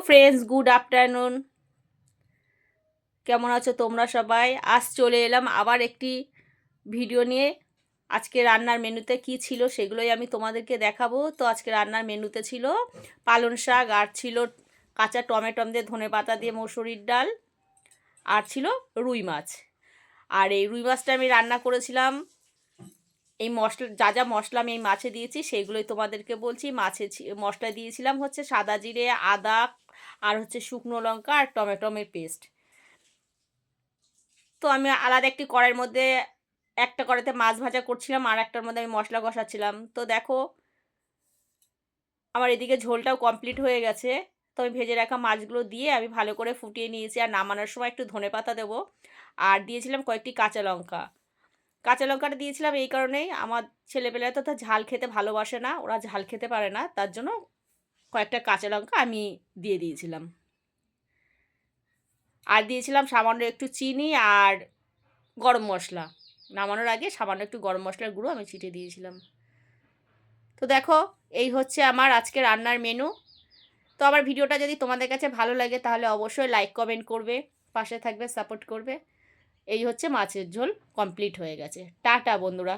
Friends, good afternoon. কেমন আছো তোমরা সবাই? আজ চলে এলাম আবার একটি ভিডিও নিয়ে। আজকে রান্নার মেনুতে কি ছিল সেগুলোই আমি তোমাদেরকে দেখাবো। তো আজকে রান্নার মেনুতে ছিল পালং শাক, আর ছিল কাঁচা টমেটো দিয়ে ধনেপাতা দিয়ে মসুরির ডাল, আর ছিল রুই মাছ। আর এই রুই মাছটা আমি রান্না করেছিলাম, এই মশলা যা যা মশলা আমি এই মাছে দিয়েছি সেগুলোই তোমাদেরকে বলছি। মাছে মশলা দিয়েছিলাম হচ্ছে সাদা জিরে, আদা, আর হচ্ছে শুকনো লঙ্কা আর টমেটোমের পেস্ট। তো আমি আলাদা একটি কড়াইয়ের মধ্যে একটা কড়াইতে মাছ ভাজা করছিলাম, আর একটার মধ্যে আমি মশলা কষাচ্ছিলাম। তো দেখো আমার এদিকে ঝোলটাও কমপ্লিট হয়ে গেছে। তো আমি ভেজে রাখা মাছগুলো দিয়ে আমি ভালো করে ফুটিয়ে নিয়েছি। আর নামানোর সময় একটু ধনেপাতা দেবো, আর দিয়েছিলাম কয়েকটি কাঁচা লঙ্কা। কাঁচা লঙ্কাটা দিয়েছিলাম এই কারণেই, আমার ছেলেপেলেরা তো ঝাল খেতে ভালোবাসে না, ওরা ঝাল খেতে পারে না, তার জন্য কয়েকটা কাঁচা লঙ্কা আমি দিয়ে দিয়েছিলাম। আর দিয়েছিলাম সামান্য একটু চিনি আর গরম মশলা। নামানোর আগে সামান্য একটু গরম মশলার গুঁড়ো আমি ছিটিয়ে দিয়েছিলাম। তো দেখো এই হচ্ছে আমার আজকে রান্নার মেনু। তো আমার ভিডিওটা যদি তোমাদের কাছে ভালো লাগে তাহলে অবশ্যই লাইক কমেন্ট করবে, পাশে থাকবে, সাপোর্ট করবে। এই হচ্ছে মাছের ঝোল কমপ্লিট হয়ে গেছে। টাটা বন্ধুরা।